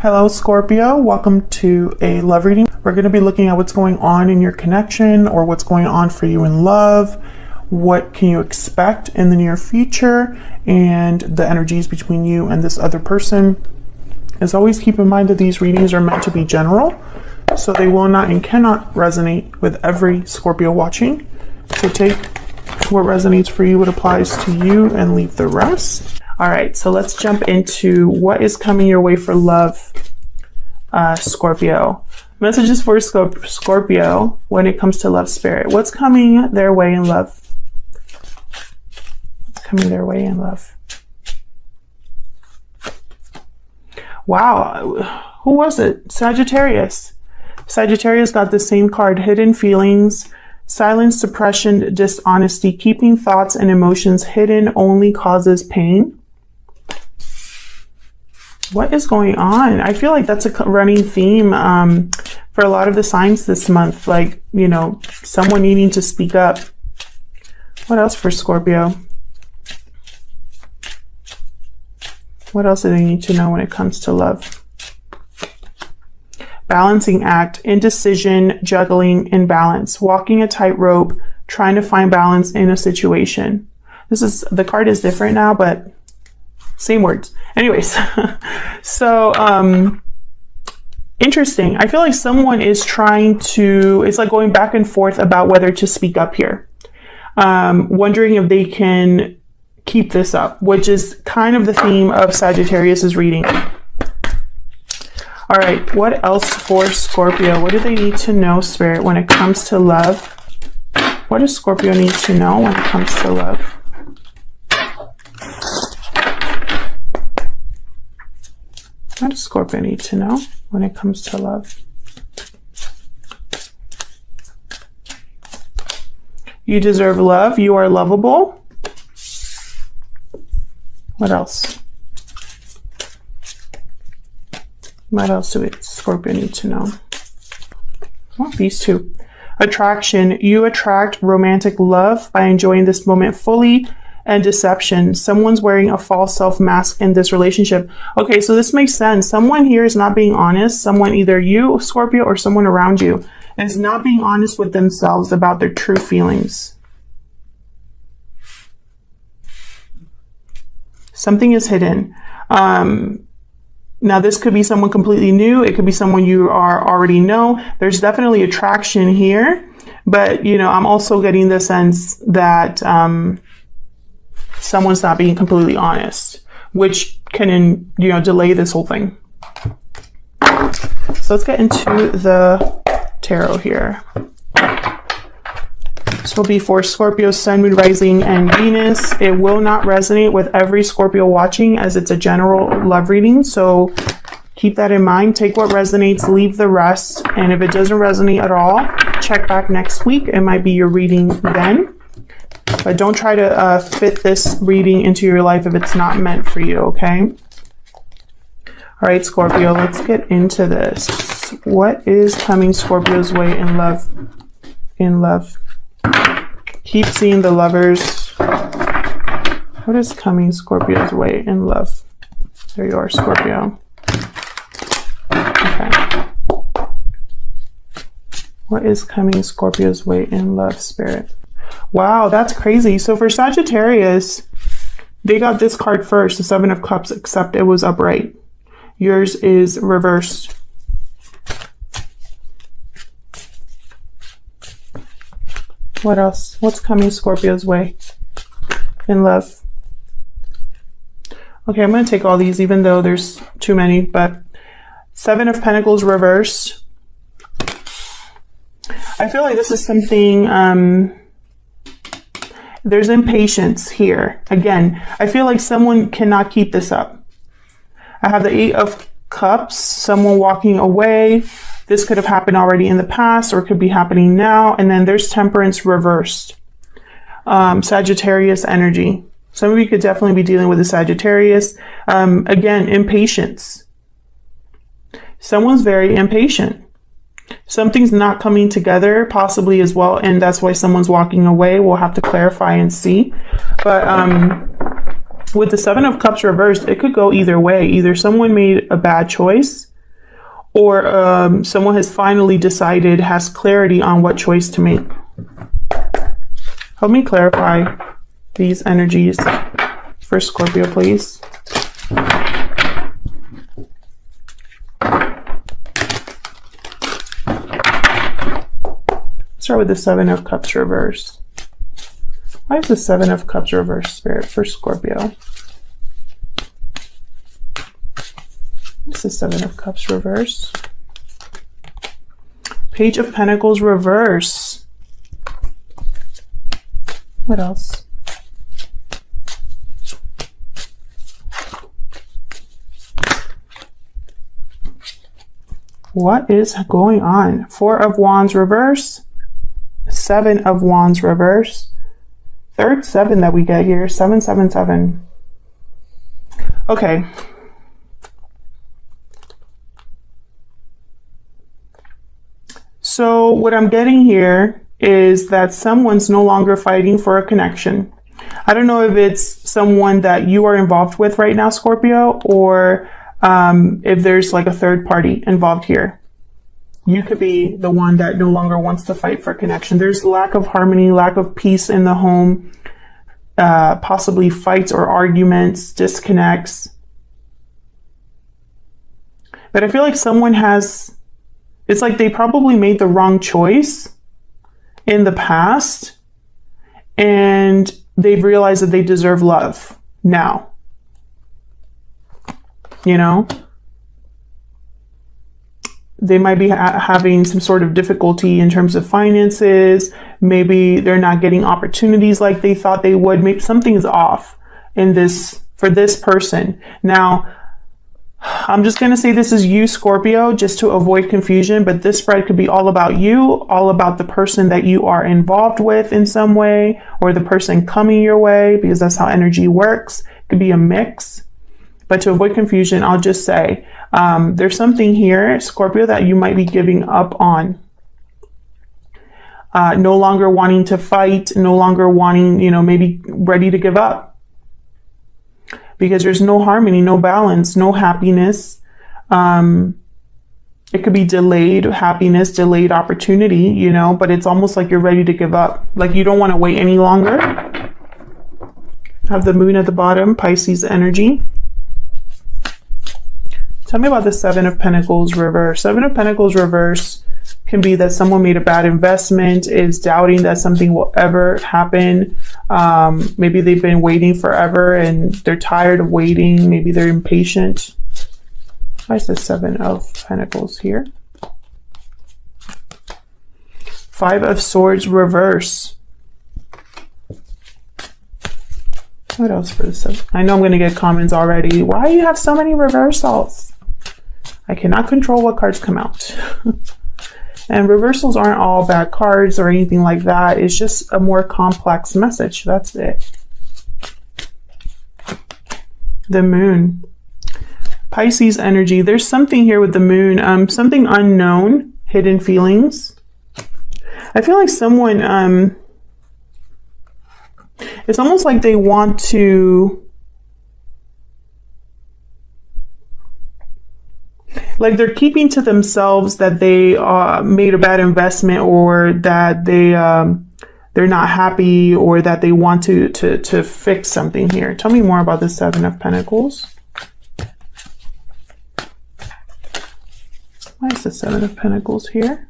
Hello Scorpio, welcome to a love reading. We're going to be looking at what's going on in your connection or what's going on for you in love. What can you expect in the near future and the energies between you and this other person. As always, keep in mind that these readings are meant to be general, so they will not and cannot resonate with every Scorpio watching. So take what resonates for you, what applies to you, and leave the rest. All right, so let's jump into what is coming your way for love, Scorpio. Messages for Scorpio when it comes to love, spirit. What's coming their way in love? What's coming their way in love? Wow, who was it? Sagittarius. Sagittarius got the same card, hidden feelings, silence, suppression, dishonesty, keeping thoughts and emotions hidden only causes pain. What is going on? I feel like that's a running theme for a lot of the signs this month. Like, you know, someone needing to speak up. What else for Scorpio? What else do they need to know when it comes to love? Balancing act, indecision, juggling, imbalance, walking a tightrope, trying to find balance in a situation. The card is different now, but same words. Anyways, so interesting. I feel like someone is trying to, it's like going back and forth about whether to speak up here. Wondering if they can keep this up, which is kind of the theme of Sagittarius's reading. All right, what else for Scorpio? What do they need to know, Spirit, when it comes to love? What does Scorpio need to know when it comes to love? What does Scorpio need to know when it comes to love? You deserve love. You are lovable. What else? What else do Scorpio need to know? Well, these two. Attraction. You attract romantic love by enjoying this moment fully. And deception. Someone's wearing a false self mask in this relationship. Okay, so this makes sense. Someone here is not being honest. Someone, either you, Scorpio, or someone around you, is not being honest with themselves about their true feelings. Something is hidden. Now, this could be someone completely new. It could be someone you already know. There's definitely attraction here. But, you know, I'm also getting the sense that someone's not being completely honest, which can, you know, delay this whole thing. So let's get into the tarot here. This will be for Scorpio, Sun, Moon, Rising, and Venus. It will not resonate with every Scorpio watching, as it's a general love reading. So keep that in mind. Take what resonates, leave the rest. And if it doesn't resonate at all, check back next week. It might be your reading then. But don't try to fit this reading into your life if it's not meant for you, okay? All right, Scorpio, let's get into this. What is coming Scorpio's way in love? In love. Keep seeing the Lovers. What is coming Scorpio's way in love? There you are, Scorpio. Okay. What is coming Scorpio's way in love, Spirit? Wow, that's crazy. So for Sagittarius, they got this card first, the Seven of Cups, except it was upright. Yours is reversed. What else? What's coming Scorpio's way in love? Okay, I'm going to take all these, even though there's too many, but Seven of Pentacles reversed. I feel like this is something, there's impatience here. Again, I feel like someone cannot keep this up. I have the Eight of Cups, someone walking away. This could have happened already in the past or could be happening now. And then there's Temperance reversed. Sagittarius energy. Some of you could definitely be dealing with a Sagittarius. Again, impatience. Someone's very impatient. Something's not coming together, possibly as well, and that's why someone's walking away. We'll have to clarify and see. But with the Seven of Cups reversed, it could go either way. Either someone made a bad choice or someone has finally decided, has clarity on what choice to make. Help me clarify these energies for Scorpio, please. Start with the Seven of Cups reverse. Why is the Seven of Cups reverse, Spirit, for Scorpio? What's the Seven of Cups reverse? Page of Pentacles reverse. What else? What is going on? Four of Wands reverse. Seven of Wands reverse. Third seven that we get here. 777. Okay. So what I'm getting here is that someone's no longer fighting for a connection. I don't know if it's someone that you are involved with right now, Scorpio, or if there's like a third party involved here. You could be the one that no longer wants to fight for connection. There's lack of harmony, lack of peace in the home, possibly fights or arguments, disconnects. But I feel like someone has, it's like they probably made the wrong choice in the past, and they've realized that they deserve love now. You know? They might be having some sort of difficulty in terms of finances. Maybe they're not getting opportunities like they thought they would. Maybe something is off in this, for this person. Now, I'm just going to say this is you, Scorpio, just to avoid confusion, but this spread could be all about you, all about the person that you are involved with in some way, or the person coming your way, because that's how energy works. It could be a mix. But to avoid confusion, I'll just say, there's something here, Scorpio, that you might be giving up on. No longer wanting to fight, no longer wanting, you know, maybe ready to give up. Because there's no harmony, no balance, no happiness. It could be delayed happiness, delayed opportunity, you know, but it's almost like you're ready to give up. Like you don't want to wait any longer. Have the moon at the bottom, Pisces energy. Tell me about the Seven of Pentacles reverse. Seven of Pentacles reverse can be that someone made a bad investment, is doubting that something will ever happen. Maybe they've been waiting forever and they're tired of waiting. Maybe they're impatient. Why is the Seven of Pentacles here? Five of Swords reverse. What else for the seven? I know I'm going to get comments already. Why do you have so many reversals? I cannot control what cards come out. And reversals aren't all bad cards or anything like that. It's just a more complex message. That's it. The moon. Pisces energy. There's something here with the moon. Something unknown. Hidden feelings. I feel like someone... it's almost like they want to... like they're keeping to themselves that they made a bad investment, or that they're not happy, or that they want to fix something here. Tell me more about the Seven of Pentacles. Why is the Seven of Pentacles here?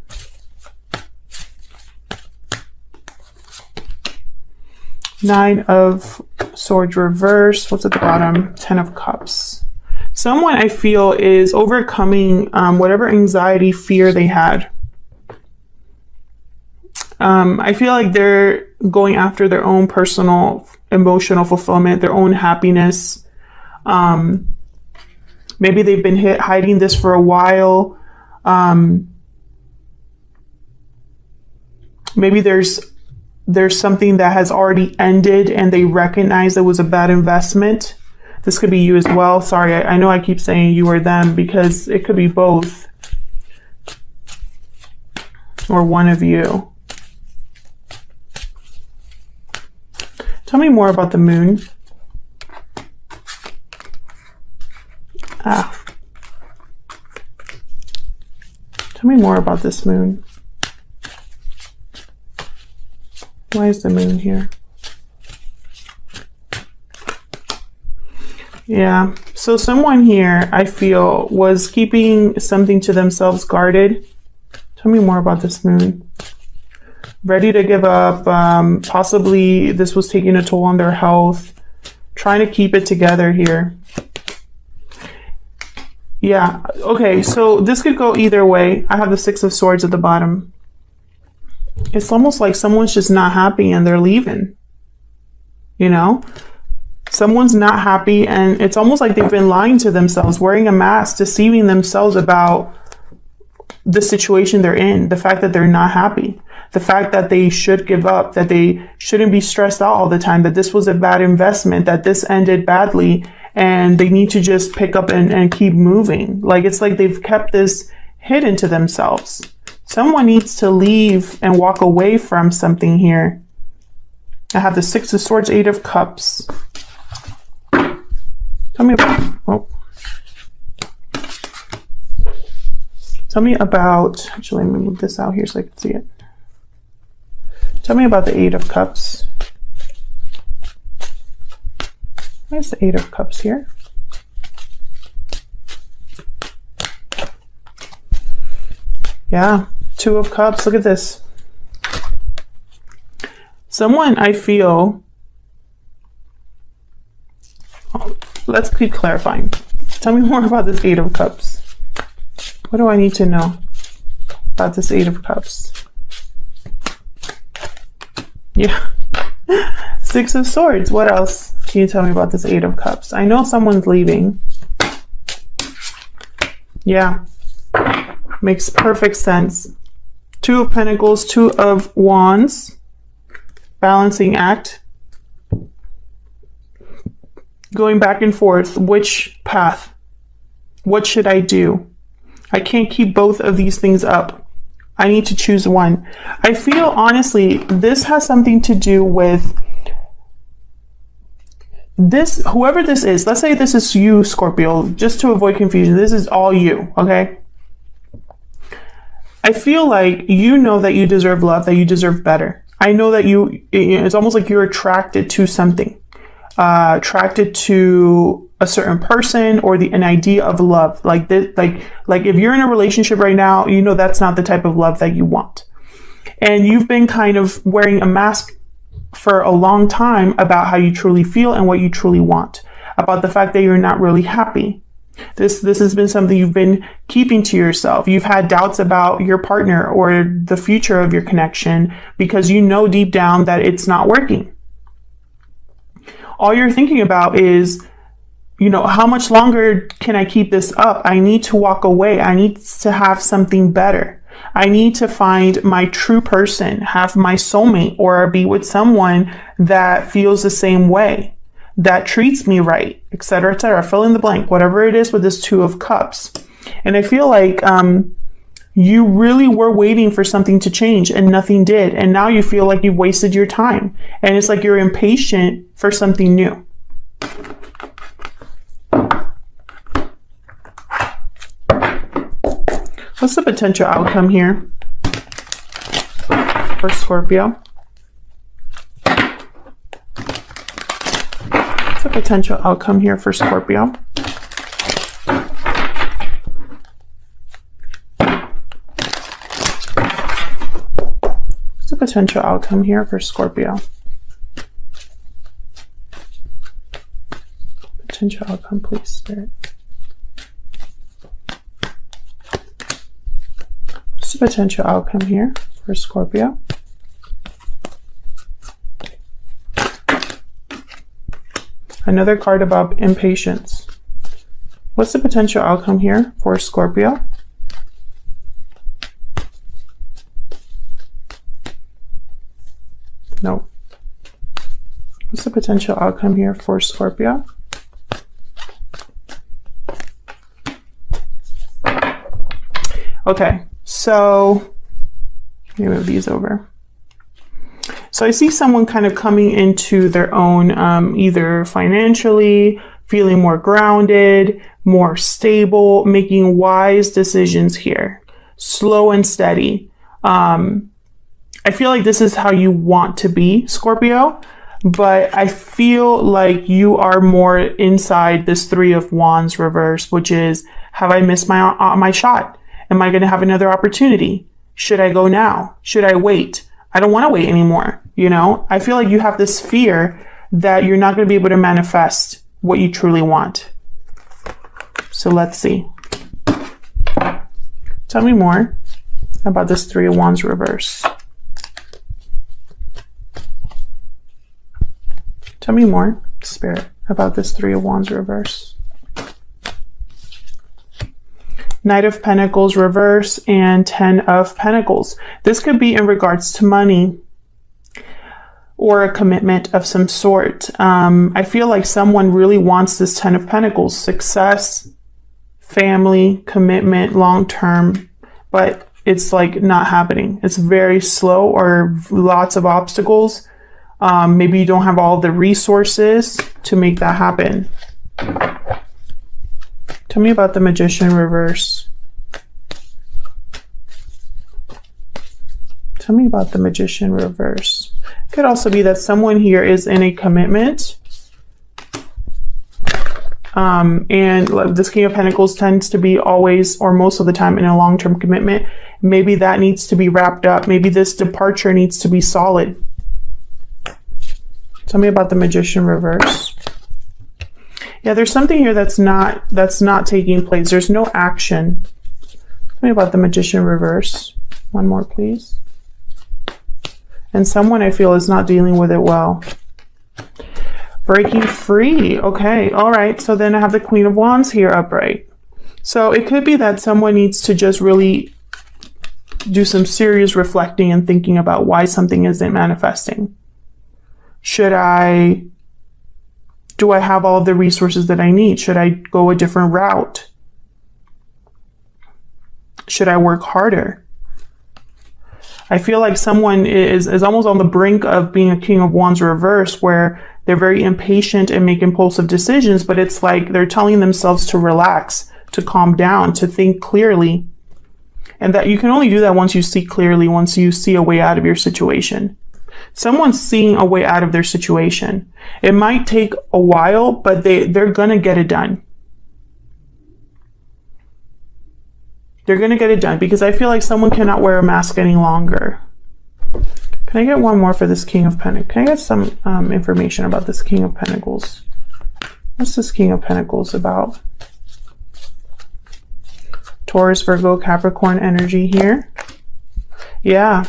Nine of Swords reverse. What's at the bottom? Ten of Cups. Someone, I feel, is overcoming whatever anxiety, fear they had. I feel like they're going after their own personal emotional fulfillment, their own happiness. Maybe they've been hiding this for a while. Maybe there's something that has already ended and they recognize it was a bad investment. This could be you as well. Sorry, I know I keep saying you or them because it could be both. Or one of you. Tell me more about the moon. Tell me more about this moon. Why is the moon here? Yeah, so someone here, I feel, was keeping something to themselves guarded. Tell me more about this moon. Ready to give up. Possibly this was taking a toll on their health. Trying to keep it together here. Yeah, okay, so this could go either way. I have the Six of Swords at the bottom. It's almost like someone's just not happy and they're leaving. You know? Someone's not happy and it's almost like they've been lying to themselves, wearing a mask, deceiving themselves about the situation they're in, the fact that they're not happy, the fact that they should give up, that they shouldn't be stressed out all the time, that this was a bad investment, that this ended badly, and they need to just pick up and keep moving. Like, it's like they've kept this hidden to themselves. Someone needs to leave and walk away from something here. I have the Six of Swords, Eight of Cups. Tell me about, oh. Tell me about, actually, let me move this out here so I can see it. Tell me about the Eight of Cups. Where's the Eight of Cups here? Yeah, Two of Cups. Look at this. Someone, I feel, oh, let's keep clarifying. Tell me more about this Eight of Cups. What do I need to know about this Eight of Cups? Yeah. Six of Swords. What else can you tell me about this Eight of Cups? I know someone's leaving. Yeah. Makes perfect sense. Two of Pentacles, Two of Wands. Balancing act. Going back and forth. Which path? What should I do? I can't keep both of these things up. I need to choose one. I feel, honestly, this has something to do with this, whoever this is. Let's say this is you, Scorpio, just to avoid confusion. This is all you, okay? I feel like you know that you deserve love, that you deserve better. I know that it's almost like you're attracted to something. Attracted to a certain person or an idea of love. Like this, like if you're in a relationship right now, you know that's not the type of love that you want. And you've been kind of wearing a mask for a long time about how you truly feel and what you truly want. About the fact that you're not really happy. This has been something you've been keeping to yourself. You've had doubts about your partner or the future of your connection because you know deep down that it's not working. All you're thinking about is, you know, how much longer can I keep this up? I need to walk away. I need to have something better. I need to find my true person, have my soulmate, or be with someone that feels the same way, that treats me right, etc., etc. Fill in the blank, whatever it is with this Two of Cups. And I feel like you really were waiting for something to change and nothing did. And now you feel like you've wasted your time. And it's like you're impatient for something new. What's the potential outcome here for Scorpio? What's the potential outcome here for Scorpio? What's the potential outcome here for Scorpio? Potential outcome, please, Spirit. What's the potential outcome here for Scorpio? Another card about impatience. What's the potential outcome here for Scorpio? No. What's the potential outcome here for Scorpio? Okay, so let me move these over. So I see someone kind of coming into their own, either financially, feeling more grounded, more stable, making wise decisions here. slow and steady. I feel like this is how you want to be, Scorpio, but I feel like you are more inside this Three of Wands reverse, which is, have I missed my shot? Am I going to have another opportunity? Should I go now? Should I wait? I don't want to wait anymore. You know, I feel like you have this fear that you're not going to be able to manifest what you truly want. So let's see. Tell me more about this Three of Wands reverse. Tell me more, Spirit, about this Three of Wands reverse. Knight of Pentacles reverse and 10 of Pentacles. This could be in regards to money or a commitment of some sort. I feel like someone really wants this 10 of Pentacles, success, family, commitment, long-term, but it's like not happening. It's very slow or lots of obstacles. Maybe you don't have all the resources to make that happen. Tell me about the Magician reverse. Tell me about the Magician reverse. It could also be that someone here is in a commitment. And this King of Pentacles tends to be always or most of the time in a long-term commitment. Maybe that needs to be wrapped up. Maybe this departure needs to be solid. Tell me about the Magician reverse. Yeah, there's something here that's not taking place. There's no action. Tell me about the Magician reverse. One more, please. And someone I feel is not dealing with it well. Breaking free. Okay. All right. So then I have the Queen of Wands here upright. So it could be that someone needs to just really do some serious reflecting and thinking about why something isn't manifesting. Do I have all of the resources that I need? Should I go a different route? Should I work harder? I feel like someone is almost on the brink of being a King of Wands reverse, where they're very impatient and make impulsive decisions, but it's like they're telling themselves to relax, to calm down, to think clearly. And that you can only do that once you see clearly, once you see a way out of your situation. Someone's seeing a way out of their situation. It might take a while, but they're going to get it done. They're going to get it done because I feel like someone cannot wear a mask any longer. Can I get one more for this King of Pentacles? Can I get some information about this King of Pentacles? What's this King of Pentacles about? Taurus, Virgo, Capricorn energy here. Yeah.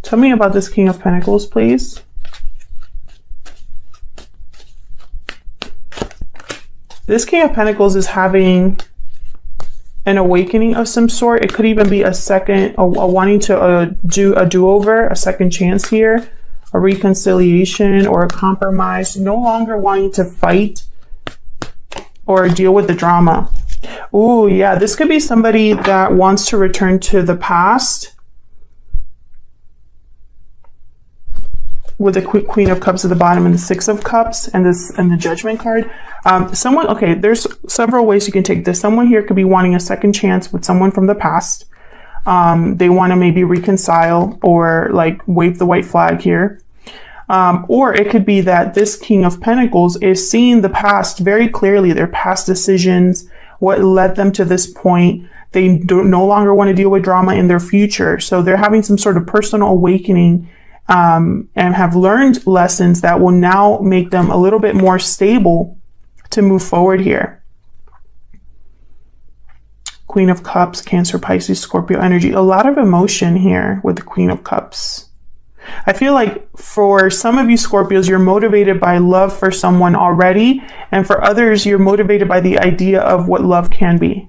Tell me about this King of Pentacles, please. This King of Pentacles is having an awakening of some sort. It could even be a wanting to do a do-over, a second chance here, a reconciliation or a compromise, no longer wanting to fight or deal with the drama. Ooh, yeah, this could be somebody that wants to return to the past with the Queen of Cups at the bottom and the Six of Cups and the Judgment card. Okay, there's several ways you can take this. Someone here could be wanting a second chance with someone from the past. They want to maybe reconcile or like wave the white flag here. Or it could be that this King of Pentacles is seeing the past very clearly, their past decisions, what led them to this point. They no longer want to deal with drama in their future. So they're having some sort of personal awakening and have learned lessons that will now make them a little bit more stable to move forward here. Queen of Cups, Cancer, Pisces, Scorpio energy. A lot of emotion here with the Queen of Cups. I feel like for some of you Scorpios, you're motivated by love for someone already. And for others, you're motivated by the idea of what love can be.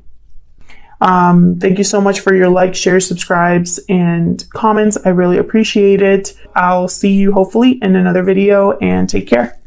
Thank you so much for your likes, shares, subscribes, and comments. I really appreciate it. I'll see you hopefully in another video, and take care.